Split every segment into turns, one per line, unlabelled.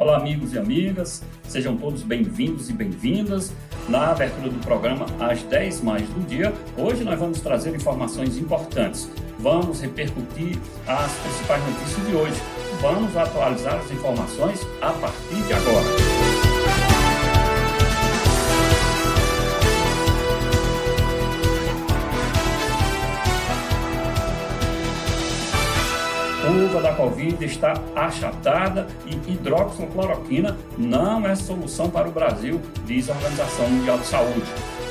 Olá, amigos e amigas, sejam todos bem-vindos e bem-vindas. Na abertura do programa, às 10 mais do dia, hoje nós vamos trazer informações importantes. Vamos repercutir as principais notícias de hoje. Vamos atualizar as informações a partir de agora. A curva da Covid está achatada e hidroxicloroquina não é solução para o Brasil, diz a Organização Mundial de Saúde.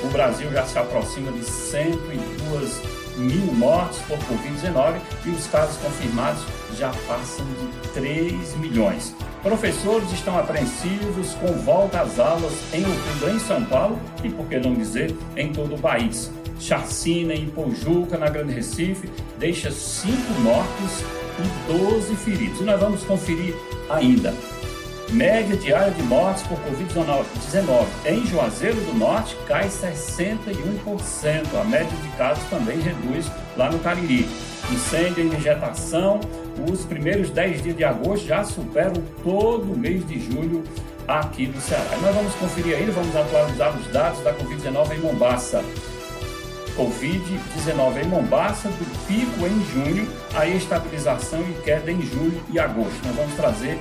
O Brasil já se aproxima de 102 mil mortes por Covid-19 e os casos confirmados já passam de 3 milhões. Professores estão apreensivos com volta às aulas em outubro em São Paulo e, por que não dizer, em todo o país. Chacina em Pojuca, na Grande Recife, deixa 5 mortos e 12 feridos. E nós vamos conferir ainda. Média diária de mortes por Covid-19 em Juazeiro do Norte cai 61%. A média de casos também reduz lá no Cariri. Incêndio em vegetação, os primeiros 10 dias de agosto já superam todo o mês de julho aqui no Ceará. E nós vamos conferir ainda, vamos atualizar os dados da Covid-19 em Mombaça. Covid-19 em Mombaça, do pico em junho, a estabilização e queda em julho e agosto. Nós vamos trazer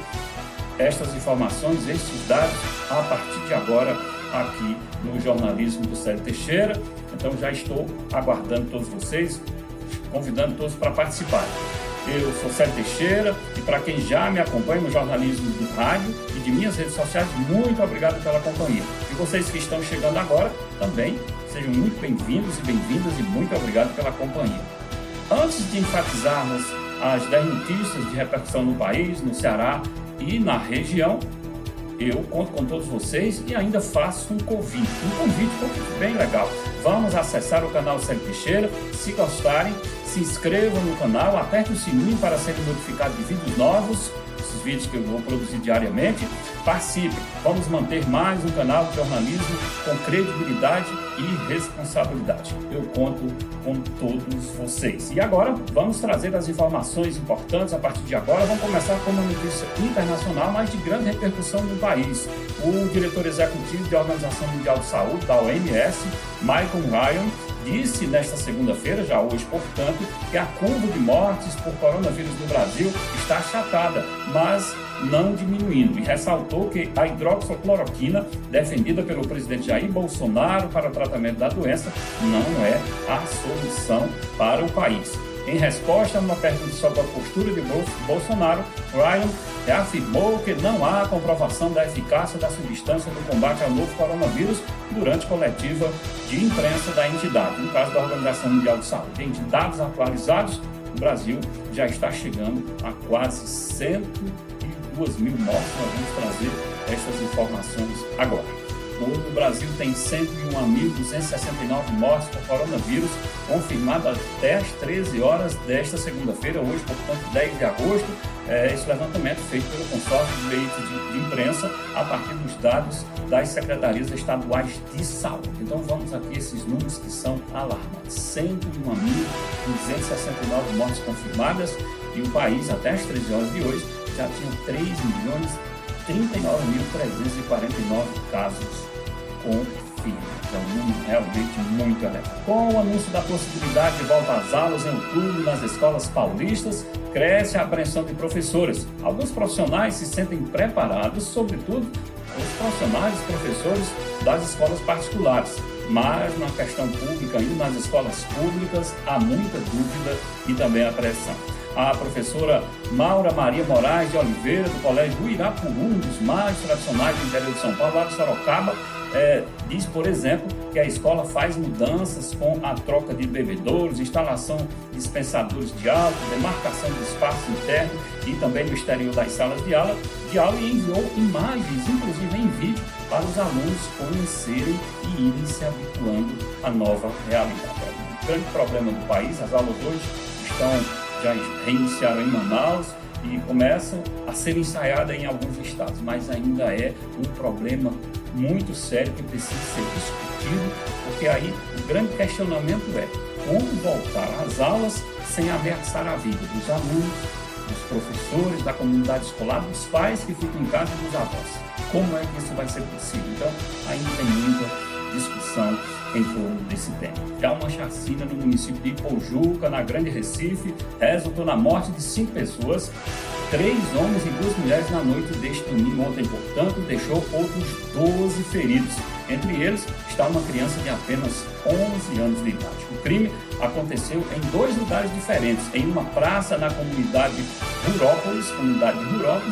estas informações, estes dados, a partir de agora, aqui no jornalismo do Célio Teixeira. Então já estou aguardando todos vocês, convidando todos para participar. Eu sou Célio Teixeira e para quem já me acompanha no jornalismo do rádio e de minhas redes sociais, muito obrigado pela companhia. E vocês que estão chegando agora, também sejam muito bem-vindos e bem-vindas e muito obrigado pela companhia. Antes de enfatizarmos as 10 notícias de repercussão no país, no Ceará e na região, eu conto com todos vocês e ainda faço um convite bem legal. Vamos acessar o canal Célio Teixeira, se gostarem, se inscrevam no canal, apertem o sininho para serem notificados de vídeos novos, esses vídeos que eu vou produzir diariamente. Participem, vamos manter mais um canal de jornalismo com credibilidade e responsabilidade. Eu conto com todos vocês. E agora, vamos trazer as informações importantes a partir de agora. Vamos começar com uma notícia internacional, mas de grande repercussão no país. O diretor executivo da Organização Mundial de Saúde, da OMS, Michael Ryan, disse nesta segunda-feira, já hoje, portanto, que a curva de mortes por coronavírus no Brasil está achatada, mas não diminuindo, e ressaltou que a hidroxicloroquina, defendida pelo presidente Jair Bolsonaro para o tratamento da doença, não é a solução para o país. Em resposta a uma pergunta sobre a postura de Bolsonaro, Ryan reafirmou que não há comprovação da eficácia da substância no combate ao novo coronavírus durante coletiva de imprensa da entidade, no caso da Organização Mundial de Saúde. Em dados atualizados, o Brasil já está chegando a quase 102 mil mortes. Nós vamos trazer estas informações agora. O Brasil tem 101.269 mortes por coronavírus, confirmado até às 13 horas desta segunda-feira, hoje, portanto, 10 de agosto. Esse levantamento feito pelo consórcio de veículos de imprensa a partir dos dados das secretarias estaduais de saúde. Então vamos aqui esses números que são alarmantes. 101.269 mortes confirmadas e o país, até às 13 horas de hoje, já tinha 3.039.349 casos confirmados. É um número realmente muito elevado. Com o anúncio da possibilidade de volta às aulas em outubro nas escolas paulistas, cresce a apreensão de professores. Alguns profissionais se sentem preparados, sobretudo os profissionais e professores das escolas particulares. Mas na questão pública, ainda nas escolas públicas, há muita dúvida e também apreensão. A professora Maura Maria Moraes de Oliveira, do Colégio do Irapuru, um dos mais tradicionais do interior de São Paulo, lá de Sorocaba, diz, por exemplo, que a escola faz mudanças com a troca de bebedouros, instalação de dispensadores de álcool, demarcação do espaço interno e também no exterior das salas de aula e enviou imagens, inclusive em vídeo, para os alunos conhecerem e irem se habituando à nova realidade. O grande problema do país, as aulas hoje já reiniciaram em Manaus e começam a ser ensaiadas em alguns estados, mas ainda é um problema muito sério que precisa ser discutido, porque aí o grande questionamento é como voltar às aulas sem ameaçar a vida dos alunos, dos professores, da comunidade escolar, dos pais que ficam em casa e dos avós. Como é que isso vai ser possível? Então, ainda tem muita discussão em torno desse tema. Há uma chacina no município de Ipojuca, na Grande Recife, resultou na morte de 5 pessoas, 3 homens e 2 mulheres na noite deste domingo ontem, portanto, deixou outros 12 feridos. Entre eles está uma criança de apenas 11 anos de idade. O crime aconteceu em 2 lugares diferentes, em uma praça na comunidade de Rurópolis,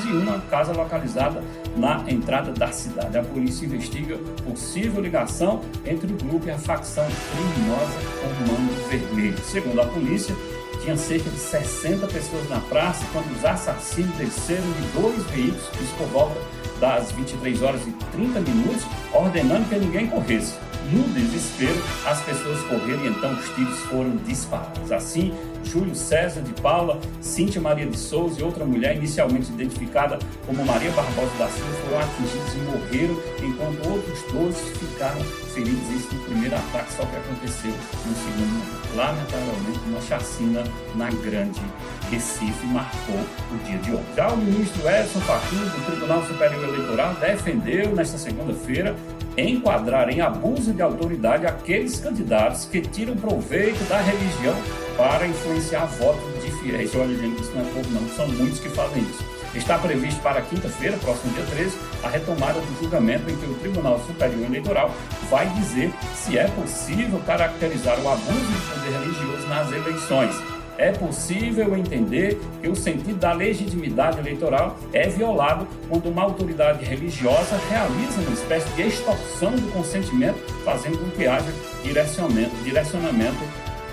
e uma casa localizada na entrada da cidade. A polícia investiga possível ligação entre o grupo e a facção criminosa Comando Vermelho. Segundo a polícia, tinha cerca de 60 pessoas na praça quando os assassinos desceram de 2 veículos, isso por volta das 23 horas e 30 minutos, ordenando que ninguém corresse. No desespero, as pessoas correram e então os tiros foram disparados. Assim, Júlio César de Paula, Cíntia Maria de Souza e outra mulher, inicialmente identificada como Maria Barbosa da Silva, foram atingidos e morreram, enquanto outros 12 ficaram feridos. Isso no primeiro ataque, só que aconteceu no segundo. Lamentavelmente, uma chacina na Grande Recife marcou o dia de ontem. Já o ministro Edson Fachin, do Tribunal Superior Eleitoral, defendeu nesta segunda-feira enquadrar em abuso de autoridade aqueles candidatos que tiram proveito da religião para influenciar votos de fiéis. Olha, gente, isso não é pouco não, são muitos que fazem isso. Está previsto para quinta-feira, próximo dia 13, a retomada do julgamento em que o Tribunal Superior Eleitoral vai dizer se é possível caracterizar o abuso de poder religioso nas eleições. É possível entender que o sentido da legitimidade eleitoral é violado quando uma autoridade religiosa realiza uma espécie de extorsão do consentimento, fazendo com que haja direcionamento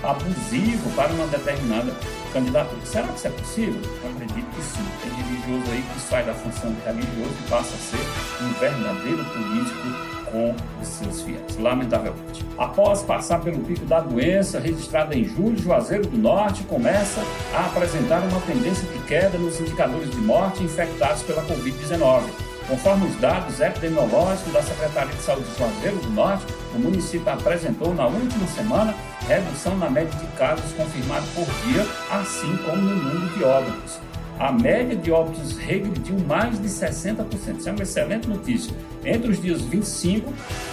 abusivo para uma determinada candidatura. Será que isso é possível? Eu acredito que sim. Tem religioso aí que sai da função de religioso e passa a ser um verdadeiro político com os seus fiéis, lamentavelmente. Após passar pelo pico da doença registrada em julho, Juazeiro do Norte começa a apresentar uma tendência de queda nos indicadores de morte infectados pela Covid-19. Conforme os dados epidemiológicos da Secretaria de Saúde de Juazeiro do Norte, o município apresentou na última semana redução na média de casos confirmados por dia, assim como no número de óbitos. A média de óbitos regrediu mais de 60%. Isso é uma excelente notícia. Entre os dias 25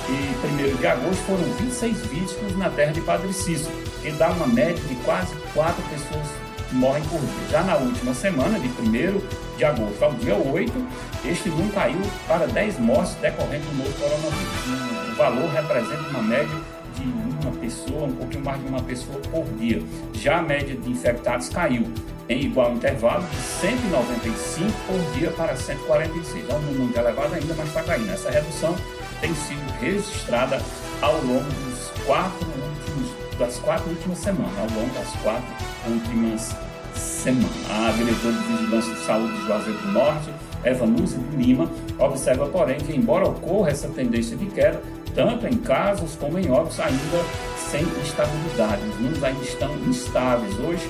e 1º de agosto foram 26 vítimas na terra de Padre Cícero, que dá uma média de quase 4 pessoas que morrem por dia. Já na última semana, de 1º de agosto ao dia 8, este número caiu para 10 mortes decorrentes do novo coronavírus. O valor representa uma média de uma pessoa, um pouquinho mais de uma pessoa por dia. Já a média de infectados caiu em igual intervalo de 195 por dia para 146. É um número muito elevado ainda, mas está caindo. Essa redução tem sido registrada ao longo das 4 últimas semanas. A diretora de Vigilância de Saúde de Juazeiro do Norte, Evanúzia de Lima, observa, porém, que embora ocorra essa tendência de queda, tanto em casos como em óbitos, ainda sem estabilidade. Os números ainda estão instáveis. Hoje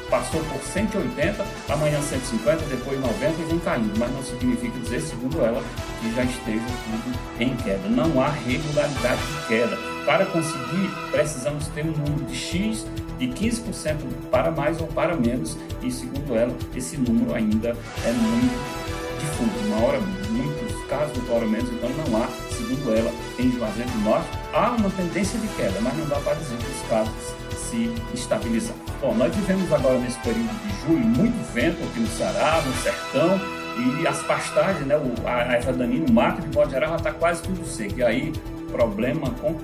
passou por 180, amanhã 150, depois 90 e vem caindo, mas não significa dizer, segundo ela, que já esteja tudo em queda. Não há regularidade de queda. Para conseguir, precisamos ter um número de X de 15% para mais ou para menos, e segundo ela, esse número ainda é muito difuso. Uma hora, muitos casos, outra hora menos, então não há, segundo ela, em Juazeiro do Norte, há uma tendência de queda, mas não dá para dizer que os casos se estabilizaram. Bom, nós vivemos agora nesse período de julho muito vento aqui no Ceará, no sertão, e as pastagens, né, a erva daninha, o mato, de modo geral, já está quase tudo seco. E aí, problema com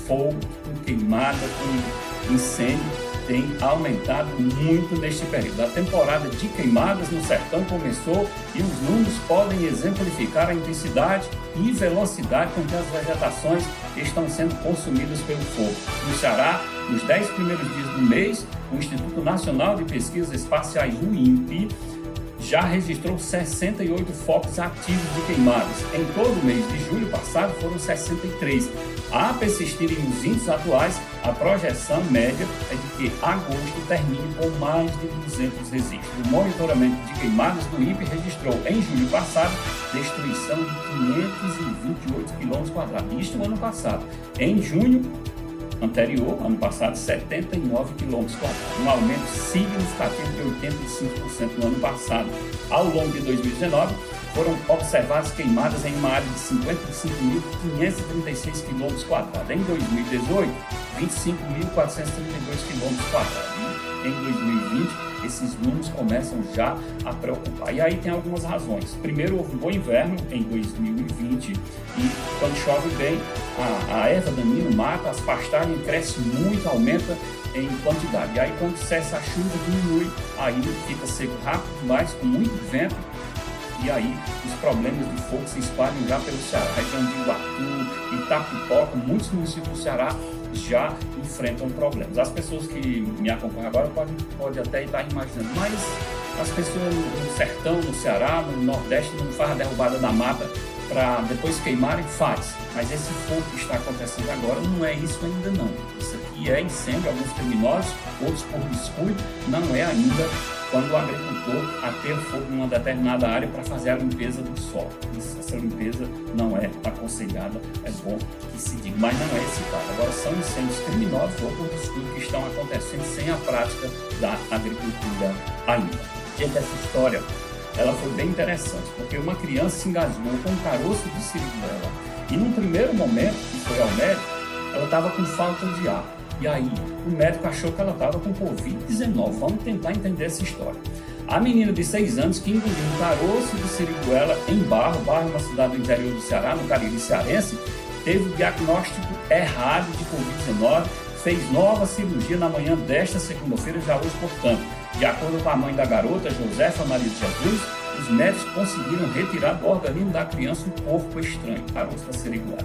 fogo, com queimada, com incêndio, tem aumentado muito neste período. A temporada de queimadas no sertão começou e os números podem exemplificar a intensidade e velocidade com que as vegetações estão sendo consumidas pelo fogo. No Ceará, nos 10 primeiros dias do mês, o Instituto Nacional de Pesquisas Espaciais, o INPE, já registrou 68 focos ativos de queimadas. Em todo o mês de julho passado foram 63. A persistirem os índices atuais, a projeção média é de que agosto termine com mais de 200 registros. O monitoramento de queimadas do INPE registrou em julho passado destruição de 528 km². Isto no ano passado. Em junho, anterior, ano passado, 79 km², um aumento significativo de 85% no ano passado. Ao longo de 2019, foram observadas queimadas em uma área de 55.536 km². Em 2018, 25.432 km². E em 2020, esses números começam já a preocupar. E aí tem algumas razões. Primeiro, houve um bom inverno em 2020 e quando chove bem, a erva daninha, o mato, as pastagens crescem muito, aumenta em quantidade. E aí quando cessa a chuva, diminui, aí fica seco rápido demais, com muito vento. E aí os problemas de fogo se espalham já pelo Ceará, região de Iguatu, Itapipoca, muitos municípios do Ceará já enfrentam problemas. As pessoas que me acompanham agora podem até estar imaginando, mas as pessoas no sertão, no Ceará, no Nordeste, não fazem a derrubada da mata para depois queimarem? Faz. Mas esse fogo que está acontecendo agora não é isso ainda não. Isso aqui é incêndio, alguns criminosos, outros por descuido, não é ainda quando o agricultor aterra fogo numa determinada área para fazer a limpeza do solo. Essa limpeza não é aconselhada, é bom que se diga, mas não é esse caso. Agora são incêndios criminosos ou por descuido que estão acontecendo sem a prática da agricultura ainda. Gente, essa história ela foi bem interessante, porque uma criança se engasgou com um caroço de siriguela e num primeiro momento que foi ao médico, ela estava com falta de ar. E aí, o médico achou que ela estava com Covid-19. Vamos tentar entender essa história. A menina de 6 anos que engoliu um caroço de siriguela em Barro é uma cidade do interior do Ceará, no Cariri cearense, teve o diagnóstico errado de Covid-19, fez nova cirurgia na manhã desta segunda-feira, já hoje, portanto. De acordo com a mãe da garota, Josefa Maria de Jesus, os médicos conseguiram retirar do organismo da criança um corpo estranho, caroço da siriguela.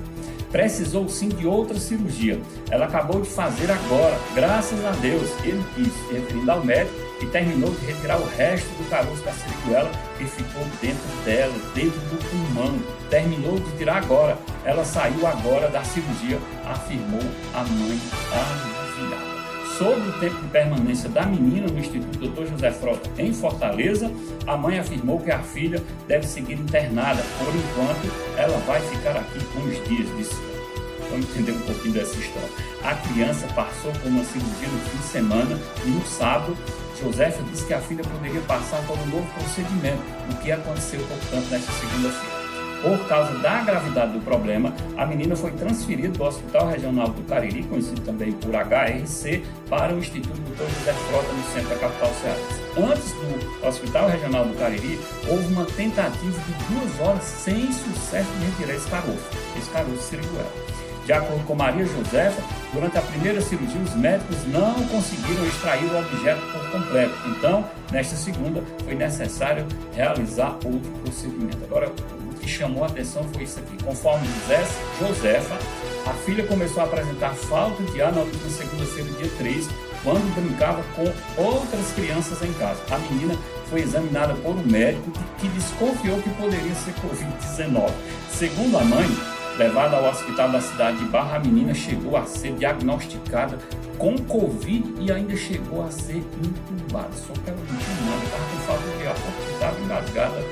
Precisou sim de outra cirurgia. Ela acabou de fazer agora, graças a Deus, ele quis, referindo ao médico, e terminou de retirar o resto do caroço da siriguela que ficou dentro dela, dentro do pulmão. Terminou de tirar agora. Ela saiu agora da cirurgia, afirmou a mãe aliviada. Sobre o tempo de permanência da menina no Instituto Dr. José Frota, em Fortaleza, a mãe afirmou que a filha deve seguir internada. Por enquanto, ela vai ficar aqui uns dias de cima. Vamos entender um pouquinho dessa história. A criança passou por uma cirurgia no fim de semana e no sábado, Josefa disse que a filha poderia passar por um novo procedimento, o que aconteceu, portanto, nesta segunda-feira. Por causa da gravidade do problema, a menina foi transferida do Hospital Regional do Cariri, conhecido também por HRC, para o Instituto Dr. José Frota, no centro da capital cearense. Antes do Hospital Regional do Cariri, houve uma tentativa de 2 horas sem sucesso de retirar esse caroço de siriguela. De acordo com Maria Josefa, durante a primeira cirurgia, os médicos não conseguiram extrair o objeto por completo. Então, nesta segunda, foi necessário realizar outro procedimento. Agora, o que chamou a atenção foi isso aqui. Conforme dissesse Josefa, a filha começou a apresentar falta de ar na última segunda-feira, dia 3, quando brincava com outras crianças em casa. A menina foi examinada por um médico que desconfiou que poderia ser Covid-19. Segundo a mãe, levada ao hospital da cidade de Barra, a menina chegou a ser diagnosticada com Covid e ainda chegou a ser entubada. Só que ela não tinha nada, estava com falta de ar, porque estava engasgada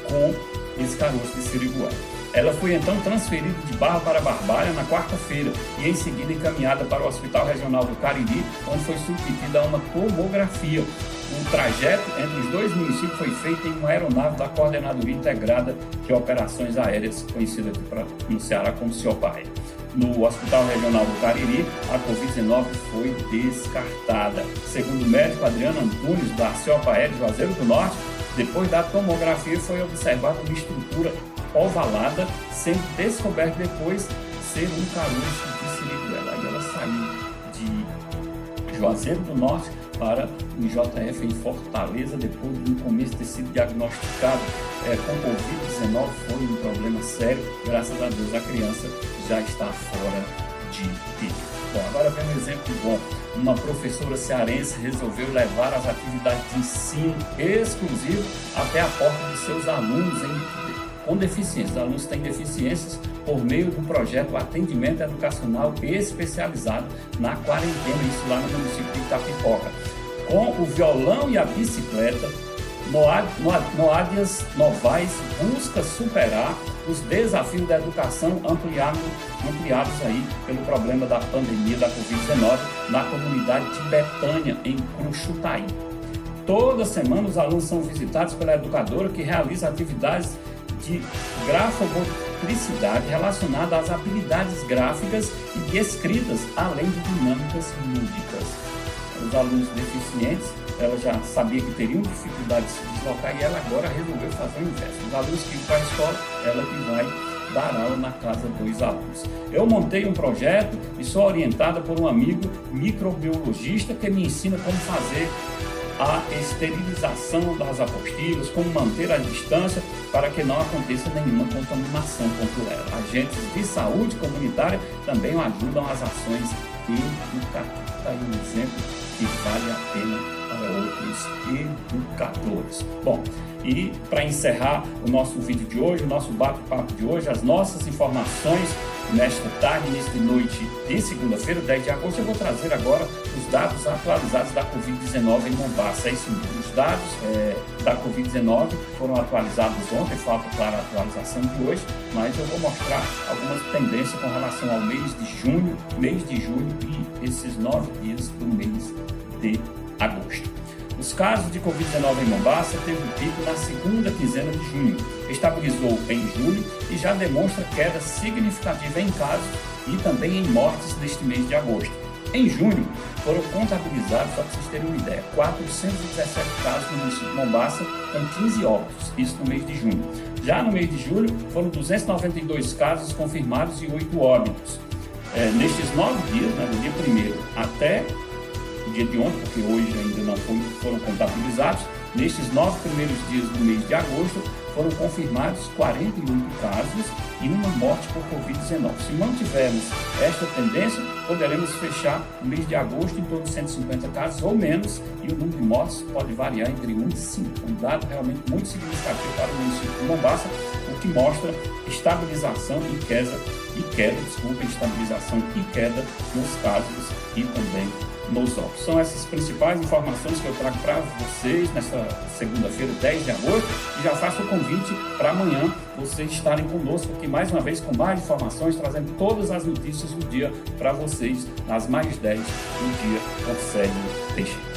com esse caroço de siriguela. Ela foi então transferida de Barra para Barbalha na quarta-feira e em seguida encaminhada para o Hospital Regional do Cariri, onde foi submetida a uma tomografia. O trajeto entre os dois municípios foi feito em uma aeronave da Coordenadoria Integrada de Operações Aéreas, conhecida aqui no Ceará como CIOPAE. No Hospital Regional do Cariri, a Covid-19 foi descartada. Segundo o médico Adriano Antunes, da CIOPAE de Juazeiro do Norte, depois da tomografia foi observada uma estrutura ovalada, sendo descoberto depois ser um caroço de siriguela. Aí ela saiu de Juazeiro do Norte para o IJF em Fortaleza, depois de no começo ter sido diagnosticado com Covid-19, foi um problema sério. Graças a Deus a criança já está fora de perigo. Bom, agora vem um exemplo bom. Uma professora cearense resolveu levar as atividades de ensino exclusivo até a porta de seus alunos com deficiências. Os alunos têm deficiências por meio do projeto Atendimento Educacional Especializado na Quarentena, isso lá no município de Itapipoca. Com o violão e a bicicleta, Moádias Novaes busca superar os desafios da educação ampliados aí pelo problema da pandemia da Covid-19 na comunidade de Betânia, em Cruxutaí. Toda semana os alunos são visitados pela educadora que realiza atividades de grafomotricidade relacionada às habilidades gráficas e de escritas, além de dinâmicas lúdicas. Os alunos deficientes, ela já sabia que teriam dificuldade de se deslocar e ela agora resolveu fazer o inverso. Os alunos que vão para a escola, ela que vai dar aula na casa dos alunos. Eu montei um projeto e sou orientada por um amigo microbiologista que me ensina como fazer a esterilização das apostilas, como manter a distância para que não aconteça nenhuma contaminação por ela. Agentes de saúde comunitária também ajudam as ações educativas. Está aí um exemplo que vale a pena para outros educadores. Bom, e para encerrar o nosso vídeo de hoje, o nosso bate-papo de hoje, as nossas informações nesta tarde, nesta noite de segunda-feira, 10 de agosto, eu vou trazer agora os dados atualizados da Covid-19 em Mombaça. É isso mesmo. Os dados da Covid-19 foram atualizados ontem, falta, claro, a atualização de hoje, mas eu vou mostrar algumas tendências com relação ao mês de junho e esses 9 dias do mês de agosto. Os casos de Covid-19 em Mombaça teve um pico na segunda quinzena de junho, estabilizou em julho e já demonstra queda significativa em casos e também em mortes neste mês de agosto. Em junho, foram contabilizados, só para vocês terem uma ideia, 417 casos no município de Mombaça, com 15 óbitos, isso no mês de junho. Já no mês de julho, foram 292 casos confirmados e 8 óbitos. Nestes 9 dias, do dia 1º até o dia de ontem, porque hoje ainda não foram contabilizados, nestes 9 primeiros dias do mês de agosto, foram confirmados 48 casos e uma morte por Covid-19. Se mantivermos esta tendência, poderemos fechar o mês de agosto em torno de 150 casos ou menos, e o número de mortes pode variar entre 1 e 5. Um dado realmente muito significativo para o município de Mombaça, o que mostra estabilização e queda, estabilização e queda nos casos e também nos óbitos. São essas principais informações que eu trago para vocês nesta segunda-feira, 10 de agosto, e já faço o convite para amanhã vocês estarem conosco aqui mais uma vez com mais informações, trazendo todas as notícias do dia para vocês nas mais 10 do dia com Célio Teixeira.